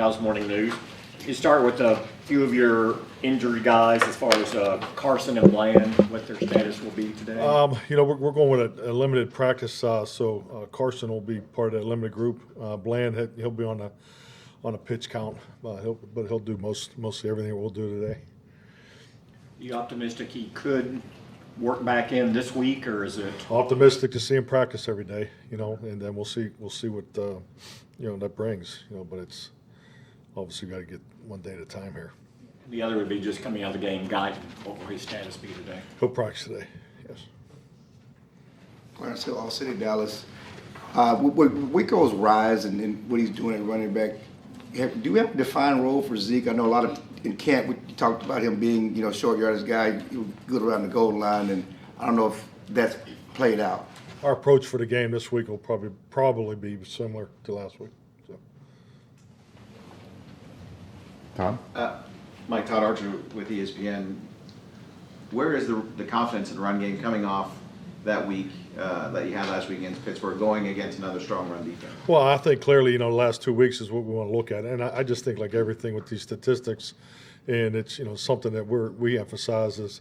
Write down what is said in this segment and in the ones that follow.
How's morning news? You start with a few of your injury guys as far as Carson and Bland, what their status will be today. We're going with a limited practice, so Carson will be part of that limited group. Bland, he'll be on a pitch count, but he'll do mostly everything we'll do today. You optimistic he could work back in this week, or is it? Optimistic to see him practice every day, and then we'll see what that brings, but it's obviously got to get one day at a time here. The other would be just coming out of the game, Guyton. What will his status be today? He'll practice today, yes. Clarence Hill, All City, Dallas. With Rico's rise and what he's doing at running back, do we have a defined role for Zeke? I know a lot of in camp we talked about him being short yardage guy, good around the goal line, and I don't know if that's played out. Our approach for the game this week will probably be similar to last week. So. Todd? Mike Todd Archer with ESPN. Where is the confidence in the run game coming off that week that you had last week against Pittsburgh, going against another strong run defense? Well, I think clearly, the last 2 weeks is what we want to look at, and I just think like everything with these statistics, and it's something that we emphasize is,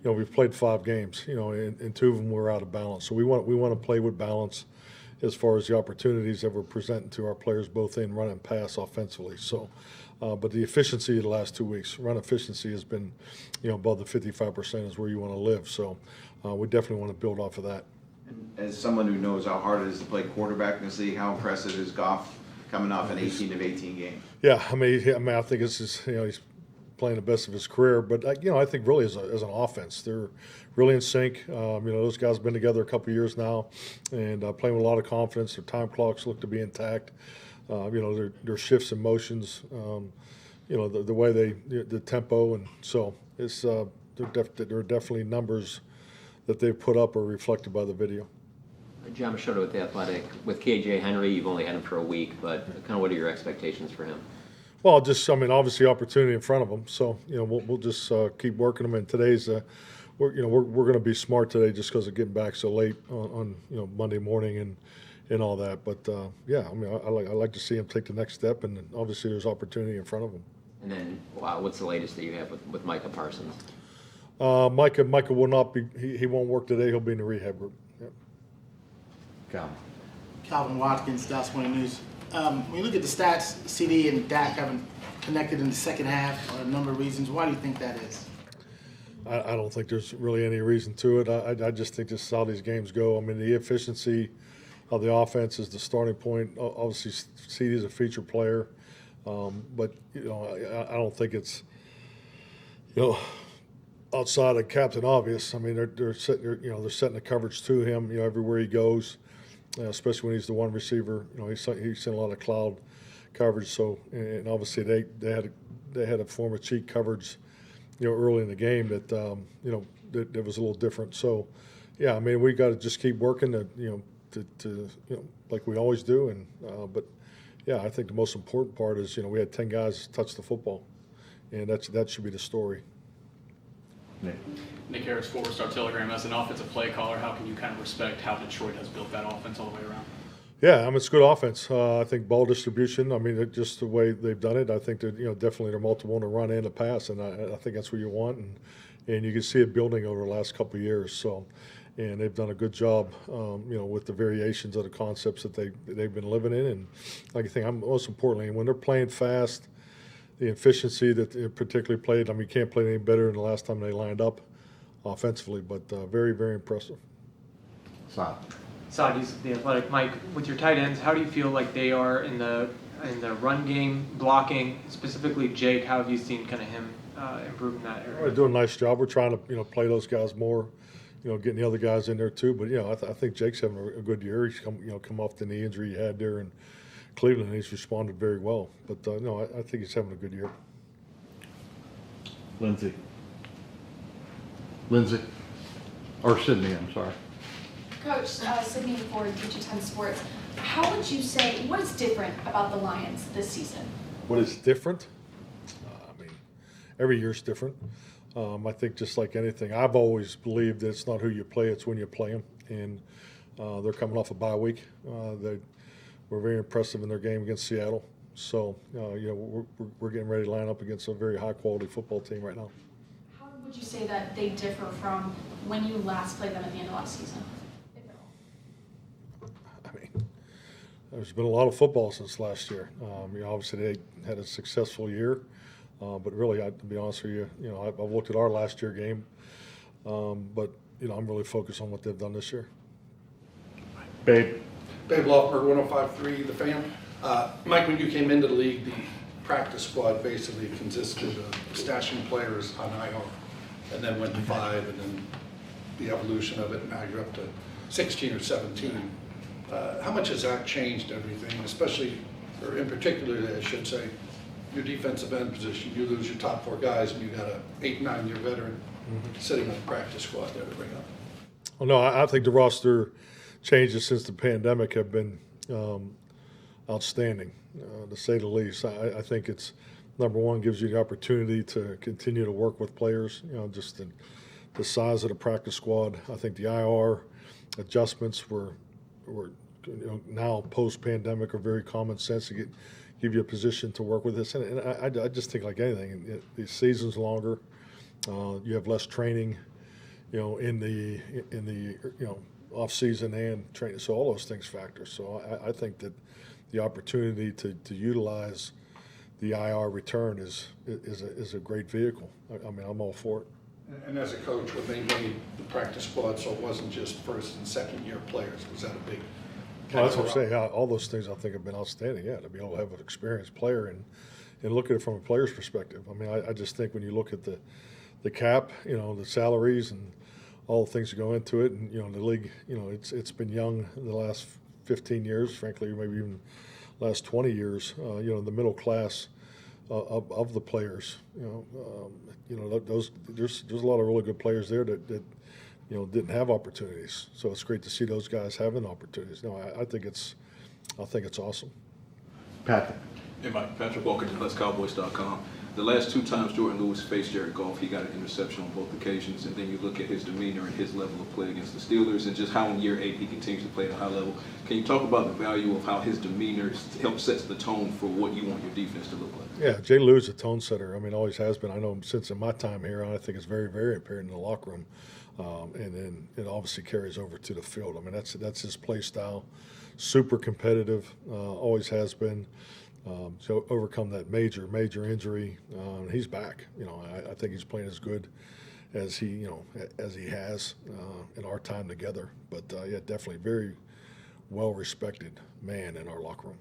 we've played 5 games, and 2 of them were out of balance. So we want to play with balance as far as the opportunities that we're presenting to our players, both in run and pass offensively. So, but the efficiency of the last 2 weeks, run efficiency has been, above the 55% is where you want to live. So we definitely want to build off of that. As someone who knows how hard it is to play quarterback in this league, how impressive is Goff coming off an 18 of 18 game? Yeah, I mean, I think it's just, he's playing the best of his career. But I think really as an offense, they're really in sync. Those guys have been together a couple of years now, and playing with a lot of confidence. Their time clocks look to be intact. Their shifts and motions. The way the tempo, and so it's there are definitely numbers that they've put up are reflected by the video. John Machado with The Athletic. With KJ Henry, you've only had him for a week, but kind of what are your expectations for him? Well, obviously opportunity in front of them. So, we'll just keep working them. And today's, we're going to be smart today just because of getting back so late on Monday morning and all that. But I like to see him take the next step, and obviously there's opportunity in front of him. And then, what's the latest that you have with Micah Parsons? Micah will not be. He won't work today. He'll be in the rehab group. Yep. Calvin Watkins, Dallas Morning News. When you look at the stats, CD and Dak haven't connected in the second half for a number of reasons. Why do you think that is? I don't think there's really any reason to it. I just think this is how these games go. I mean, the efficiency of the offense is the starting point. Obviously, CD is a feature player, but I don't think it's outside of Captain Obvious. I mean, they're setting the coverage to him everywhere he goes. Especially when he's the one receiver, he's seen a lot of cloud coverage. So, and obviously they had a form of cheat coverage, early in the game that that was a little different. So, yeah, I mean we got to just keep working to like we always do. And but yeah, I think the most important part is we had 10 guys touch the football, and that should be the story. Nick Harris, 4-Star Telegram. As an offensive play caller, how can you kind of respect how Detroit has built that offense all the way around? Yeah, I mean it's good offense. I think ball distribution. I mean just the way they've done it. I think that definitely they're multiple to run and to pass, and I think that's what you want. And you can see it building over the last couple of years. So, and they've done a good job, with the variations of the concepts that they've been living in. And like I think, most importantly, when they're playing fast, the efficiency that they particularly played. I mean, you can't play any better than the last time they lined up offensively, but very, very impressive. Sagi's The Athletic. Mike, with your tight ends, how do you feel like they are in the run game, blocking, specifically Jake? How have you seen kind of him improve in that area? They're doing a nice job. We're trying to play those guys more, getting the other guys in there too. But I think Jake's having a good year. He's come off the knee injury he had there in Cleveland. He's responded very well. But no, I think he's having a good year. Lindsay, or Sydney, I'm sorry. Coach, Sydney Ford, Wichita Sports. How would you say, what is different about the Lions this season? What is different? I mean, every year's different. I think just like anything, I've always believed that it's not who you play, it's when you play them. And they're coming off a bye week. They were very impressive in their game against Seattle. So, we're getting ready to line up against a very high-quality football team right now. How would you say that they differ from when you last played them at the end of last season? I mean, there's been a lot of football since last year. Obviously they had a successful year, but really, to be honest with you, I've looked at our last year game, but I'm really focused on what they've done this year. Babe, Babe Loffberg, 105.3 The Fan. Mike, when you came into the league, the practice squad basically consisted of stashing players on IR, and then went to 5, and then the evolution of it, and now you're up to 16 or 17. How much has that changed everything, especially, or in particular, I should say, your defensive end position? You lose your top 4 guys, and you got a 8, 9-year veteran sitting on the practice squad there to bring up. Well, no, I think the roster changes since the pandemic have been outstanding, to say the least. I think it's, number one, gives you the opportunity to continue to work with players, just the size of the practice squad. I think the IR adjustments were now post-pandemic are very common sense to give you a position to work with this. And I just think, like anything, the season's longer. You have less training, in the off season and training. So all those things factor. So I think that the opportunity to utilize the IR return is a great vehicle. I mean, I'm all for it. And as a coach, when they made the practice squad, so it wasn't just first and second year players, was that a big? Well, that's what I'm saying. All those things I think have been outstanding. Yeah, to be able to have an experienced player and look at it from a player's perspective. I mean, I just think when you look at the cap, the salaries and all the things that go into it, and the league, it's been young in the last 15 years, frankly, maybe even last 20 years. The middle class of the players, those there's a lot of really good players there that didn't have opportunities. So it's great to see those guys having opportunities. No, I think it's awesome. Patrick. Hey, Mike. Patrick Watkins, Cowboys.com. The last 2 times Jordan Lewis faced Jared Goff, he got an interception on both occasions, and then you look at his demeanor and his level of play against the Steelers and just how in year 8 he continues to play at a high level. Can you talk about the value of how his demeanor helps sets the tone for what you want your defense to look like? Yeah, Jay Lew's a tone setter. I mean, always has been. I know him since in my time here, and I think it's very, very apparent in the locker room. And then it obviously carries over to the field. I mean, that's his play style. Super competitive, always has been. So overcome that major injury. He's back. I think he's playing as good as he has in our time together. But yeah, definitely very well respected man in our locker room.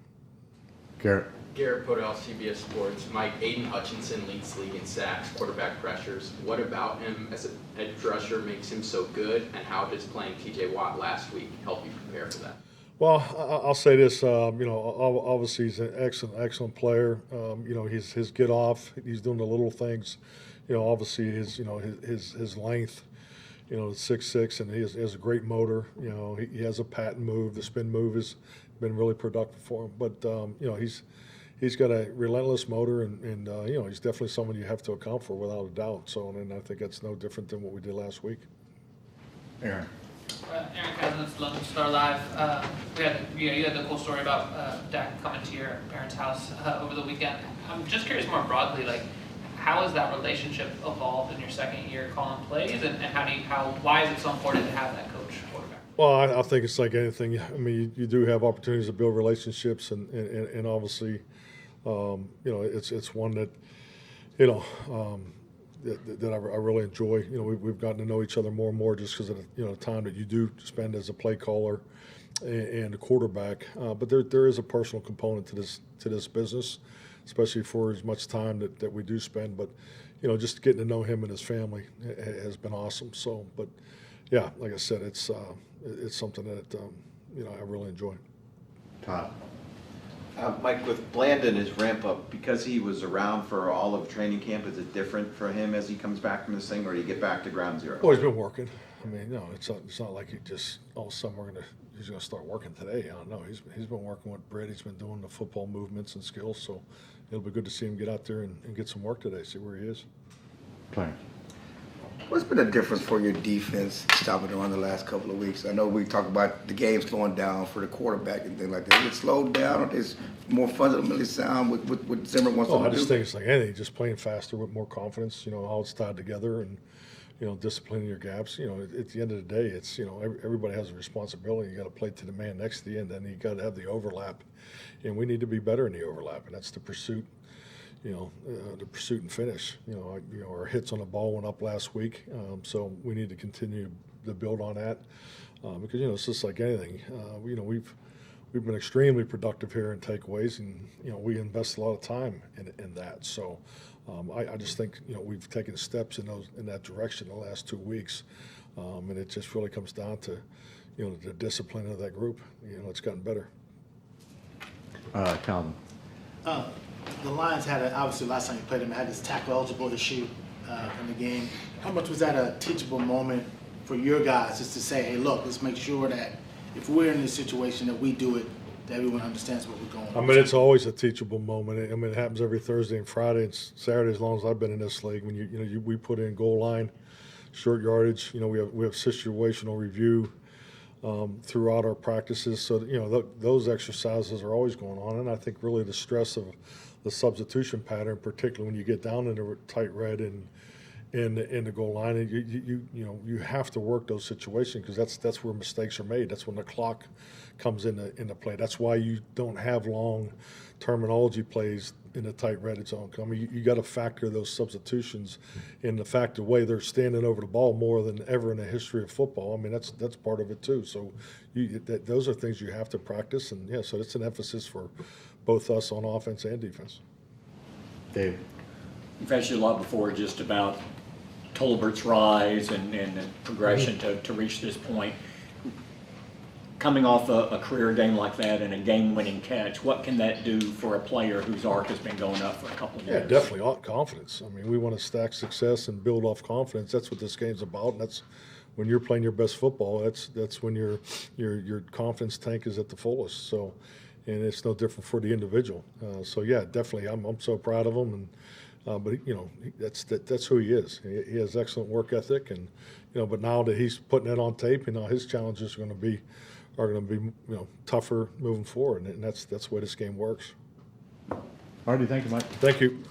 Garrett. Garrett Podell, CBS Sports. Mike, Aiden Hutchinson leads the league in sacks, quarterback pressures. What about him as an edge rusher makes him so good, and how does playing TJ Watt last week help you prepare for that? Well, I'll say this. Obviously he's an excellent player. His get off. He's doing the little things. Obviously his length. 6'6", and he has a great motor. He has a patent move. The spin move has been really productive for him. But he's got a relentless motor, and he's definitely someone you have to account for without a doubt. So, and I think that's no different than what we did last week. Aaron. Aaron Cousins, London Star Live. You had the cool story about Dak coming to your parents' house over the weekend. I'm just curious more broadly, how has that relationship evolved in your second year calling plays, and why is it so important to have that coach quarterback? Well, I think it's like anything. I mean, you do have opportunities to build relationships, and obviously, it's one that, that I really enjoy. We've gotten to know each other more and more just because of the time that you do spend as a play caller and a quarterback. But there is a personal component to this business, especially for as much time that we do spend. But just getting to know him and his family has been awesome. So, but yeah, like I said, it's something that I really enjoy. Todd. Mike, with Blandon, his ramp up, because he was around for all of training camp, is it different for him as he comes back from this thing, or do you get back to ground zero? Well, he's been working. I mean, it's not like he just all of a sudden he's gonna start working today. I don't know. He's been working with Britt. He's been doing the football movements and skills. So it'll be good to see him get out there and get some work today. See where he is. Clarence. What's been the difference for your defense stopping the run the last couple of weeks? I know we talk about the game slowing down for the quarterback and things like that. Is it slowed down, or is more fundamentally sound with what Zimmer wants Oh, to I do? just think it's like anything, just playing faster with more confidence, how it's tied together and, disciplining your gaps. At the end of the day, it's, everybody has a responsibility. You got to play to the man next to you, and then you got to have the overlap. And we need to be better in the overlap, and that's the pursuit, the pursuit and finish. Our hits on the ball went up last week, so we need to continue to build on that because, it's just like anything. We've been extremely productive here in takeaways, and we invest a lot of time in that. So I just think we've taken steps in that direction the last 2 weeks, and it just really comes down to the discipline of that group. It's gotten better. Calvin. The Lions had, obviously last time you played them, had this tackle eligible issue in the game. How much was that a teachable moment for your guys, just to say, hey, look, let's make sure that if we're in this situation that we do it, that everyone understands what we're going on? I mean, it's always a teachable moment. I mean, it happens every Thursday and Friday and Saturday as long as I've been in this league. When we put in goal line, short yardage. We have situational review throughout our practices. So those exercises are always going on, and I think really the stress of the substitution pattern, particularly when you get down into tight red and in the goal line, and you have to work those situations because that's where mistakes are made. That's when the clock comes into play. That's why you don't have long terminology plays in the tight red zone. I mean, you got to factor those substitutions in the fact the way they're standing over the ball more than ever in the history of football. I mean, that's part of it too. So those are things you have to practice, and so it's an emphasis for both us on offense and defense. Dave. You've mentioned a lot before just about Tolbert's rise and the progression to reach this point. Coming off a career game like that and a game-winning catch, what can that do for a player whose arc has been going up for a couple of years? Yeah, definitely confidence. I mean, we want to stack success and build off confidence. That's what this game's about, and that's when you're playing your best football. That's when your confidence tank is at the fullest. So, and it's no different for the individual. So yeah, definitely, I'm so proud of him, and but that's who he is. He has excellent work ethic, and but now that he's putting it on tape, his challenges are going to be tougher moving forward, and that's the way this game works. Marty, thank you, Mike. Thank you.